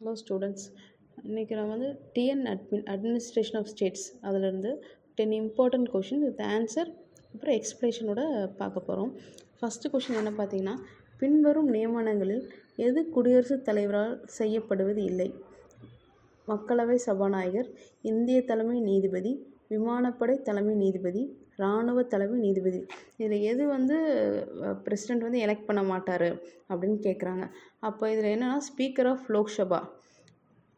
Hello students, இன்றைக்கி நான் வந்து அட்மினிஸ்ட்ரேஷன் ஆஃப் ஸ்டேட்ஸ் அதிலிருந்து 10 இம்பார்ட்டண்ட் கொஷின் வித் ஆன்சர் அப்புறம் எக்ஸ்பிளேஷனோட பார்க்க போகிறோம். ஃபஸ்ட்டு கொஷின் என்ன பார்த்தீங்கன்னா, பின்வரும் நியமனங்களில் எது குடியரசுத் தலைவரால் செய்யப்படுவது இல்லை? மக்களவை சபாநாயகர், இந்திய தலைமை நீதிபதி, விமானப்படை தலைமை நீதிபதி, இராணுவ தலைமை நீதிபதி. இதில் எது வந்து பிரசிடெண்ட் வந்து எலெக்ட் பண்ண மாட்டார் அப்படின்னு கேட்குறாங்க. அப்போ இதில் என்னென்னா, ஸ்பீக்கர் ஆஃப் லோக்சபா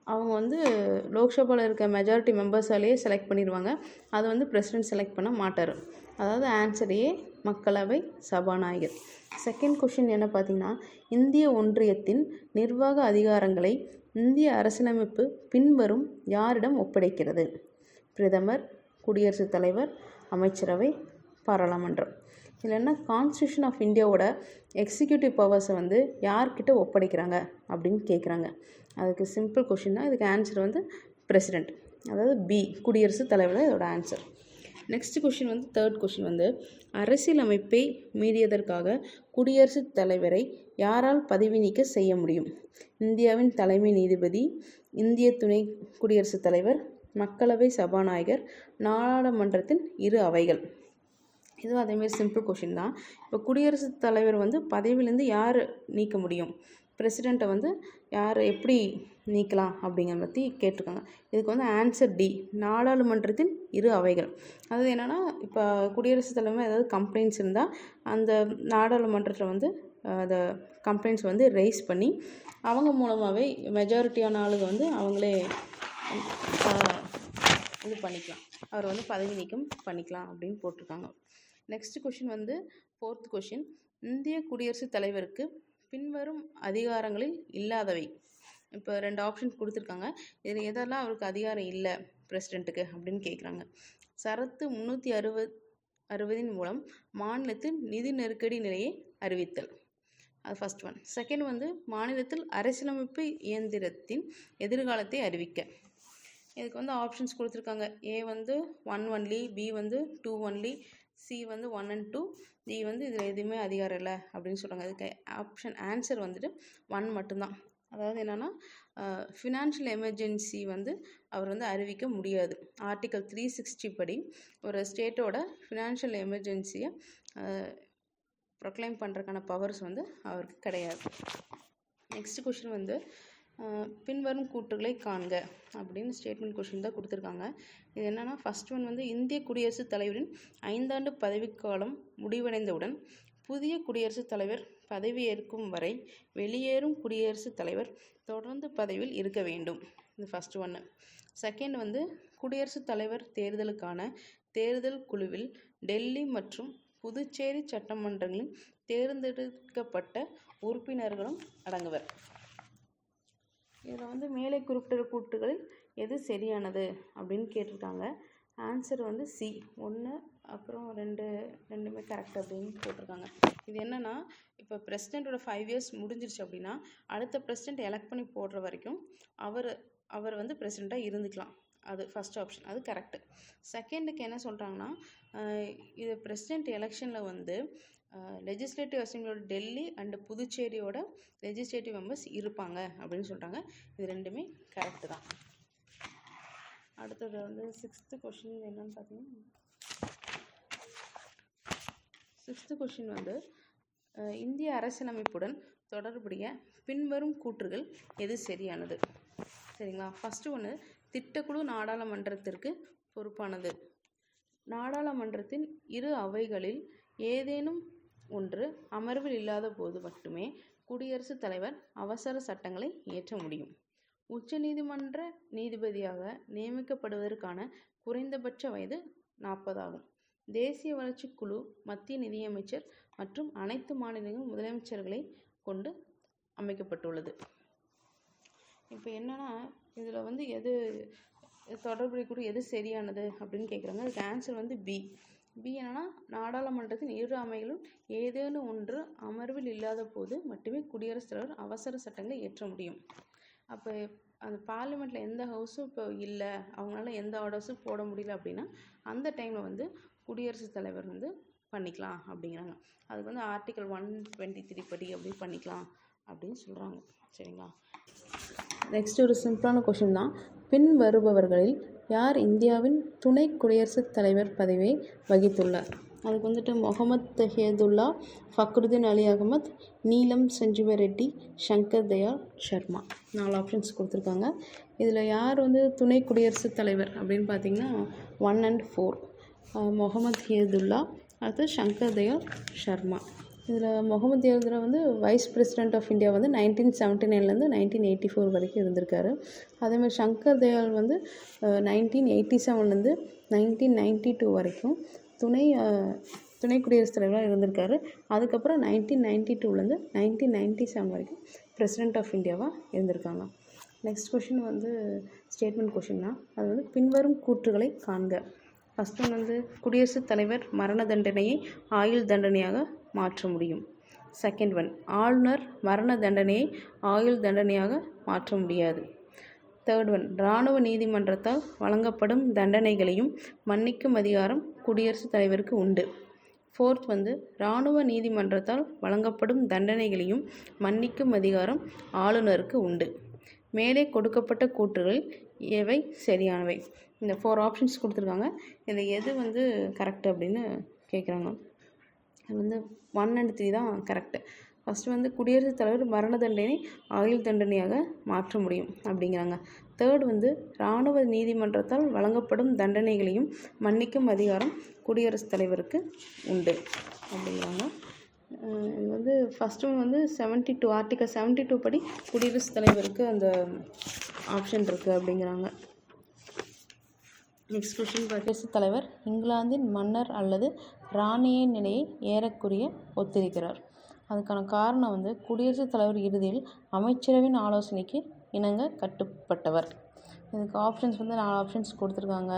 அவங்க வந்து லோக்சபாவில் இருக்க மெஜாரிட்டி மெம்பர்ஸாலேயே செலக்ட் பண்ணிடுவாங்க. அது வந்து பிரசிடெண்ட் செலக்ட் பண்ண மாட்டார். அதாவது ஆன்சரையே மக்களவை சபாநாயகர். செகண்ட் கொஷின் என்ன பார்த்தீங்கன்னா, இந்திய ஒன்றியத்தின் நிர்வாக அதிகாரங்களை இந்திய அரசியலமைப்பு பின்வரும் யாரிடம் ஒப்படைக்கிறது? பிரதமர், குடியரசுத் தலைவர், அமைச்சரவை, பாராளுமன்றம். இதில் என்ன, கான்ஸ்டியூஷன் ஆஃப் இந்தியாவோட எக்ஸிக்யூட்டிவ் பவர்ஸை வந்து யார்கிட்ட ஒப்படைக்கிறாங்க அப்படின்னு கேட்குறாங்க. அதுக்கு சிம்பிள் கொஷின் தான். இதுக்கு ஆன்சர் வந்து பிரசிடெண்ட், அதாவது பி, குடியரசுத் தலைவர் இதோட ஆன்சர். நெக்ஸ்ட் கொஷின் வந்து தேர்ட் கொஷின் வந்து, அரசியலமைப்பை மீறியதற்காக குடியரசுத் தலைவரை யாரால் பதவி நீக்க செய்ய முடியும்? இந்தியாவின் தலைமை நீதிபதி, இந்திய துணை குடியரசுத் தலைவர், மக்களவை சபாநாயகர், நாடாளுமன்றத்தின் இரு அவைகள். இதுவும் அதேமாரி சிம்பிள் கொஷின் தான். இப்போ குடியரசுத் தலைவர் வந்து பதவியிலேருந்து யார் நீக்க முடியும்? பிரசிடெண்ட்டை வந்து யார் எப்படி நீக்கலாம் அப்படிங்கிற பற்றி கேட்டிருக்காங்க. இதுக்கு வந்து ஆன்சர் டி, நாடாளுமன்றத்தின் இரு அவைகள். அதாவது என்னென்னா, இப்போ குடியரசுத் தலைவர் ஏதாவது கம்ப்ளைண்ட்ஸ் இருந்தால் அந்த நாடாளுமன்றத்தில் வந்து அந்த கம்ப்ளைண்ட்ஸ் வந்து ரைஸ் பண்ணி அவங்க மூலமாகவே மெஜாரிட்டியான ஆளுங்க வந்து அவங்களே இது பண்ணிக்கலாம், அவர் வந்து பதவி நீக்கம் பண்ணிக்கலாம் அப்படின்னு போட்டிருக்காங்க. நெக்ஸ்ட் கொஷின் வந்து ஃபோர்த் கொஷின், இந்திய குடியரசுத் தலைவருக்கு பின்வரும் அதிகாரங்களில் இல்லாதவை. இப்போ 2 ஆப்ஷன்ஸ் கொடுத்துருக்காங்க. இதில் எதெல்லாம் அவருக்கு அதிகாரம் இல்லை பிரசிடெண்ட்டுக்கு அப்படின்னு கேட்குறாங்க. சரத்து 360 மூலம் மாநிலத்தில் நிதி நெருக்கடி நிலையை அறிவித்தல், அது ஃபர்ஸ்ட் ஒன். செகண்ட் வந்து மாநிலத்தில் அரசியலமைப்பு இயந்திரத்தின் எதிர்காலத்தை அறிவிக்க. இதுக்கு வந்து ஆப்ஷன்ஸ் கொடுத்துருக்காங்க. ஏ வந்து 1 ஒன்லி, பி வந்து 2 ஒன்லி, சி வந்து 1 and 2, டி வந்து இதில் எதுவுமே அதிகாரம் இல்லை அப்படின்னு சொல்கிறாங்க. அதுக்கு ஆப்ஷன் ஆன்சர் வந்துட்டு 1 மட்டும்தான். அதாவது என்னென்னா, ஃபினான்ஷியல் எமர்ஜென்சி வந்து அவர் வந்து அறிவிக்க முடியாது. ஆர்டிக்கல் 360 படி ஒரு ஸ்டேட்டோட ஃபினான்ஷியல் எமர்ஜென்சியை ப்ரொக்ளைம் பண்ணுறதுக்கான பவர்ஸ் வந்து அவருக்கு கிடையாது. நெக்ஸ்ட் கொஷின் வந்து, பின்வரும் கூற்றுகளை காண்க அப்படின்னு ஸ்டேட்மெண்ட் கொஷின் தான் கொடுத்துருக்காங்க. இது என்னென்னா, ஃபர்ஸ்ட் ஒன் வந்து, இந்திய குடியரசுத் தலைவரின் 5 ஆண்டு பதவிக்காலம் முடிவடைந்தவுடன் புதிய குடியரசுத் தலைவர் பதவியேற்கும் வரை வெளியேறும் குடியரசுத் தலைவர் தொடர்ந்து பதவியில் இருக்க வேண்டும். இது ஃபர்ஸ்ட் ஒன்று. செகண்ட் வந்து, குடியரசுத் தலைவர் தேர்தலுக்கான தேர்தல் குழுவில் டெல்லி மற்றும் புதுச்சேரி சட்டமன்றங்களின் தேர்ந்தெடுக்கப்பட்ட உறுப்பினர்களும் அடங்குவர். இதில் வந்து மேலே குறிப்பிட்ட கூற்றுகளில் எது சரியானது அப்படின்னு கேட்டிருக்காங்க. ஆன்சர் வந்து சி, 1 அப்புறம் 2 ரெண்டுமே கரெக்ட் அப்படின்னு போட்டிருக்காங்க. இது என்னென்னா, இப்போ பிரசிடெண்ட்டோட 5 இயர்ஸ் முடிஞ்சிருச்சு அப்படின்னா அடுத்த பிரசிடெண்ட் எலெக்ட் பண்ணி போடுற வரைக்கும் அவர் வந்து பிரசிடெண்ட்டாக இருந்துக்கலாம். அது ஃபர்ஸ்ட் ஆப்ஷன், அது கரெக்டு. செகண்டுக்கு என்ன சொல்கிறாங்கன்னா, இது பிரசிடெண்ட் எலெக்ஷனில் வந்து லெஜிஸ்லேட்டிவ் அசம்பிளியோட டெல்லி அண்டு புதுச்சேரியோட லெஜிஸ்லேட்டிவ் மெம்பர்ஸ் இருப்பாங்க அப்படின்னு சொல்கிறாங்க. இது ரெண்டுமே கரெக்டு தான். அடுத்தது வந்து 6th கொஷின் என்னன்னு பார்த்தீங்கன்னா, 6th கொஷின் வந்து, இந்திய அரசியலமைப்புடன் தொடர்புடைய பின்வரும் கூற்றுகள் எது சரியானது? சரிங்களா. ஃபஸ்ட்டு ஒன்று, திட்டக்குழு நாடாளுமன்றத்திற்கு பொறுப்பானது. நாடாளுமன்றத்தின் இரு அவைகளில் ஏதேனும் ஒன்று அமர்வில் இல்லாத போது மட்டுமே குடியரசுத் தலைவர் அவசர சட்டங்களை இயற்ற முடியும். உச்ச நீதிமன்ற நீதிபதியாக நியமிக்கப்படுவதற்கான குறைந்தபட்ச வயது 40 ஆகும். தேசிய வளர்ச்சி குழு மத்திய நிதியமைச்சர் மற்றும் அனைத்து மாநிலங்களும் முதலமைச்சர்களை கொண்டு அமைக்கப்பட்டுள்ளது. இப்போ என்னன்னா, இதில் வந்து எது தொடர்புடைய எது சரியானது அப்படின்னு கேட்குறாங்க. அதுக்கு ஆன்சர் வந்து பி. என்னன்னா, நாடாளுமன்றத்தின் இரு அவைகளும் ஏதேனும் ஒன்று அமர்வில் இல்லாத போது மட்டுமே குடியரசுத் தலைவர் அவசர சட்டங்களை இயற்ற முடியும். அப்போ அந்த பார்லிமெண்ட்டில் எந்த ஹவுஸும் இப்போ இல்லை, அவங்களால எந்த ஆர்டர்ஸும் போட முடியல அப்படின்னா அந்த டைமில் வந்து குடியரசுத் தலைவர் வந்து பண்ணிக்கலாம் அப்படிங்கிறாங்க. அதுக்கு வந்து ஆர்டிக்கல் 123 படி அப்படி பண்ணிக்கலாம் அப்படின்னு சொல்கிறாங்க. சரிங்களா. நெக்ஸ்ட் ஒரு சிம்பிளான கொஷின் தான். பின் வருபவர்களில் யார் இந்தியாவின் துணை குடியரசுத் தலைவர் பதவியை வகித்துள்ளார்? அதுக்கு வந்துட்டு முகமது தஹியதுல்லா, ஃபக்ருதீன் அலி அகமத், நீலம் சஞ்சீவ ரெட்டி, சங்கர் தயாள் சர்மா. 4 ஆப்ஷன்ஸ் கொடுத்துருக்காங்க. இதில் யார் வந்து துணை குடியரசுத் தலைவர் அப்படின்னு பார்த்தீங்கன்னா 1 and 4 முகமது தஹியதுல்லா, அடுத்து சங்கர் தயாள் சர்மா. இதில் முகமது தஹியதுல்லா வந்து வைஸ் பிரசிடெண்ட் ஆஃப் இந்தியா வந்து 1979லேருந்து 1984 வரைக்கும் இருந்திருக்காரு. அதேமாதிரி சங்கர் தயாள் வந்து 1987லேருந்து 1992 வரைக்கும் துணை குடியரசுத் தலைவராக இருந்திருக்காரு. அதுக்கப்புறம் 1992லேருந்து 1997 வரைக்கும் பிரசிடெண்ட் ஆஃப் இந்தியாவாக இருந்திருக்காங்க. நெக்ஸ்ட் கொஷின் வந்து ஸ்டேட்மெண்ட் கொஷின் தான். அது வந்து பின்வரும் கூற்றுகளை காண்க. ஃபஸ்ட் ஒன் வந்து குடியரசுத் தலைவர் மரண தண்டனையை ஆயுள் தண்டனையாக மாற்ற முடியும். செகண்ட் ஒன், ஆளுநர் மரண தண்டனையை ஆயுள் தண்டனையாக மாற்ற முடியாது. தேர்ட் ஒன், இராணுவ நீதிமன்றத்தால் வழங்கப்படும் தண்டனைகளையும் மன்னிக்கும் அதிகாரம் குடியரசுத் தலைவருக்கு உண்டு. ஃபோர்த் வந்து, இராணுவ நீதிமன்றத்தால் வழங்கப்படும் தண்டனைகளையும் மன்னிக்கும் அதிகாரம் ஆளுநருக்கு உண்டு. மேலே கொடுக்கப்பட்ட கூற்றுகள் எவை சரியானவை? இந்த 4 ஆப்ஷன்ஸ் கொடுத்துருக்காங்க. இதில் எது வந்து கரெக்டு அப்படின்னு கேட்குறாங்க. அது வந்து 1 and 3 தான் கரெக்டு. ஃபஸ்ட்டு வந்து குடியரசுத் தலைவர் மரண தண்டனை ஆயுள் தண்டனையாக மாற்ற முடியும் அப்படிங்கிறாங்க. தேர்ட் வந்து, இராணுவ நீதிமன்றத்தால் வழங்கப்படும் தண்டனைகளையும் மன்னிக்கும் அதிகாரம் குடியரசுத் தலைவருக்கு உண்டு அப்படிங்கிறாங்க. இது வந்து ஃபஸ்ட்டு வந்து 72 ஆர்டிகல் 72 படி குடியரசுத் தலைவருக்கு அந்த ஆப்ஷன் இருக்குது அப்படிங்கிறாங்க. நெக்ஸ்ட் கொஷின், குடியரசுத் தலைவர் இங்கிலாந்தின் மன்னர் அல்லது இராணியின் நிலையை ஏறக்குறைய ஒத்திருக்கிறார். அதுக்கான காரணம் வந்து குடியரசுத் தலைவர் இறுதியில் அமைச்சரவின் ஆலோசனைக்கு இணங்க கட்டுப்பட்டவர். இதுக்கு ஆப்ஷன்ஸ் வந்து 4 ஆப்ஷன்ஸ் கொடுத்துருக்காங்க.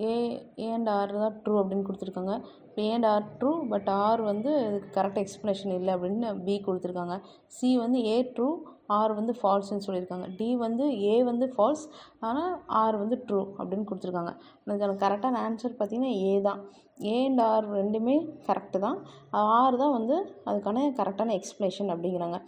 ஏ அண்ட் ஆர் தான் ட்ரூ அப்படின்னு கொடுத்துருக்காங்க. A and R true, but R வந்து இதுக்கு கரெக்ட் எக்ஸ்ப்ளனேஷன் இல்லை அப்படின்னு பி கொடுத்துருக்காங்க. சி வந்து ஏ ட்ரூ, ஆர் வந்து ஃபால்ஸ்ன்னு சொல்லியிருக்காங்க. டி வந்து ஏ வந்து ஃபால்ஸ், ஆனால் ஆர் வந்து ட்ரூ அப்படின்னு கொடுத்துருக்காங்க. அதுக்கான கரெக்டான ஆன்சர் பார்த்திங்கன்னா ஏ தான். ஏ அண்ட் ஆர் ரெண்டுமே கரெக்டு தான். ஆர் தான் வந்து அதுக்கான கரெக்டான எக்ஸ்ப்ளனேஷன் அப்படிங்கிறாங்க.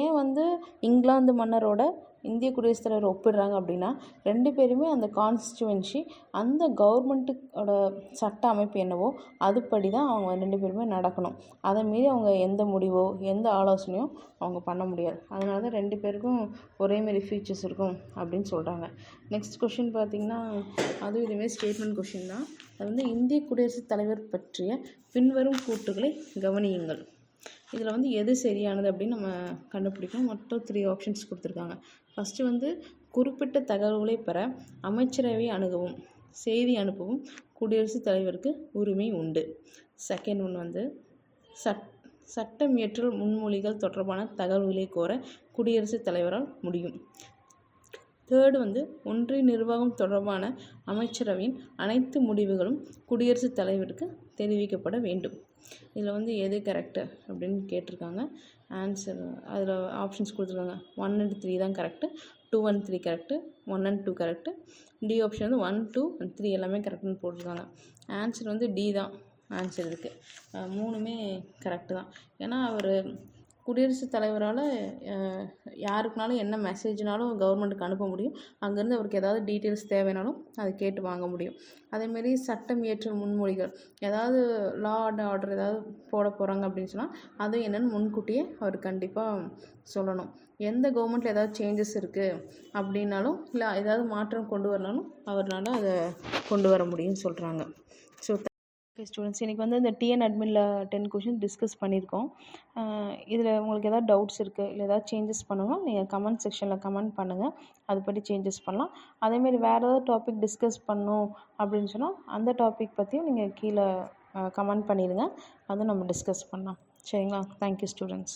ஏன் வந்து இங்கிலாந்து மன்னரோட இந்திய குடியரசுத் தலைவர் ஒப்பிடுறாங்க அப்படின்னா 2 பேருமே அந்த கான்ஸ்டியூவன்சி, அந்த கவர்மெண்ட்டோட சட்ட அமைப்பு என்னவோ அதுபடி தான் அவங்க 2 பேருமே நடக்கணும். அதை மீறி அவங்க எந்த முடிவோ எந்த ஆலோசனையோ அவங்க பண்ண முடியாது. அதனால தான் 2 பேருக்கும் ஒரேமாரி ஃபீச்சர்ஸ் இருக்கும் அப்படின்னு சொல்கிறாங்க. நெக்ஸ்ட் கொஷின் பார்த்திங்கன்னா அதுவும் இதுமாரி ஸ்டேட்மெண்ட் கொஷின் தான். அது வந்து இந்திய குடியரசுத் தலைவர் பற்றிய பின்வரும் கூற்றுகளை கவனியுங்கள். இதில் வந்து எது சரியானது அப்படின்னு நம்ம கண்டுபிடிக்கணும். மொத்தம் 3 ஆப்ஷன்ஸ் கொடுத்துருக்காங்க. ஃபஸ்ட்டு வந்து, குறிப்பிட்ட தகவல்களை பெற அமைச்சரவை அணுகவும் செய்தி அனுப்பவும் குடியரசுத் தலைவருக்கு உரிமை உண்டு. செகண்ட் ஒன் வந்து, சட்டம் இயற்றல் முன்மொழிகள் தொடர்பான தகவல்களை கோர குடியரசுத் தலைவரால் முடியும். தேர்டு வந்து, ஒன்றிய நிர்வாகம் தொடர்பான அமைச்சரவையின் அனைத்து முடிவுகளும் குடியரசுத் தலைவருக்கு தெரிவிக்கப்பட வேண்டும். இதில் வந்து எது கரெக்டு அப்படின்னு கேட்டிருக்காங்க. ஆன்சர் அதில் ஆப்ஷன்ஸ் கொடுத்துருக்காங்க. 1 and 3 தான் correct, 2 and 3 correct, 1 and 2 correct. D option வந்து 1, 2 and 3 எல்லாமே கரெக்டுன்னு போட்டிருக்காங்க. ஆன்சர் வந்து டி தான் ஆன்சர் இருக்குது. 3மே கரெக்டு தான். ஏன்னா அவர் குடியரசுத் தலைவரால் யாருக்குனாலும் என்ன மெசேஜ்னாலும் கவர்மெண்ட்டுக்கு அனுப்ப முடியும். அங்கேருந்து அவருக்கு ஏதாவது டீட்டெயில்ஸ் தேவைனாலும் அதை கேட்டு வாங்க முடியும். அதேமாரி சட்டம் இயற்றும் முன்மொழிகள், ஏதாவது லா அண்ட் ஆர்டர் ஏதாவது போட போகிறாங்க அப்படின்னு சொன்னால் அது என்னென்னு முன்கூட்டியே அவர் கண்டிப்பாக சொல்லணும். எந்த கவர்மெண்ட்டில் ஏதாவது சேஞ்சஸ் இருக்குது அப்படின்னாலும், இல்லை ஏதாவது மாற்றம் கொண்டு வரனாலும் அவரால் அதை கொண்டு வர முடியும்னு சொல்கிறாங்க. ஸோ ஓகே ஸ்டூடெண்ட்ஸ், இன்றைக்கி வந்து இந்த டிஎன் அட்மினில் 10 கொஷின் டிஸ்கஸ் பண்ணியிருக்கோம். இதில் உங்களுக்கு ஏதாவது டவுட்ஸ் இருக்குது, இல்லை ஏதாவது சேஞ்சஸ் பண்ணணும்னா நீங்கள் கமெண்ட் செக்ஷனில் கமெண்ட் பண்ணுங்கள். அதுபடி சேஞ்சஸ் பண்ணலாம். அதேமாரி வேறு ஏதாவது டாபிக் டிஸ்கஸ் பண்ணணும் அப்படின்னு சொன்னால் அந்த டாபிக் பற்றியும் நீங்கள் கீழே கமெண்ட் பண்ணிடுங்க. அதுவும் நம்ம டிஸ்கஸ் பண்ணலாம். சரிங்களா? Thank you students.